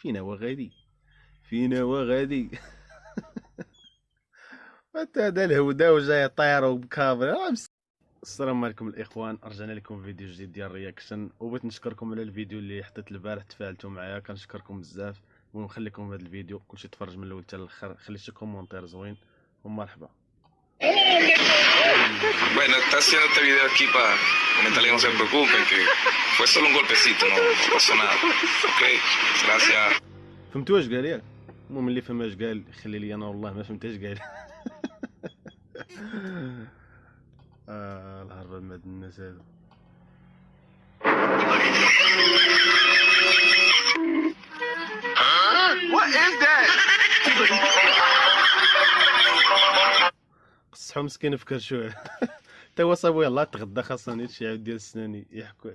فينا هو غادي، فينا هو غادي. حتى هذا الهوده وجاي طاير وبكاميرا. السلام عليكم الاخوان، رجعنا لكم فيديو جديد ديال رياكشن، وبغيت نشكركم على الفيديو اللي حطيت البارح، تفاعلتوا معايا، كنشكركم بزاف. المهم خليكم في هذا الفيديو كلشي تفرج من الاول حتى الاخر، خلي شي كومونتير زوين ومرحبا. Bueno, está haciendo este video aquí para comentarle que no se preocupen, que fue solo un golpecito, no pasó nada. Ok, gracias. فهمتوا واش قال ياك؟ المهم اللي فهم اش قال خلي لي انا، والله ما فهمت اش قال. الهربة من هاد الناس هادو. What is that? قصحو مسكين في كرشوه. تا هو صاحبو يلاه تغدى، خاصو نيت شي عاود ديال السناني يحكو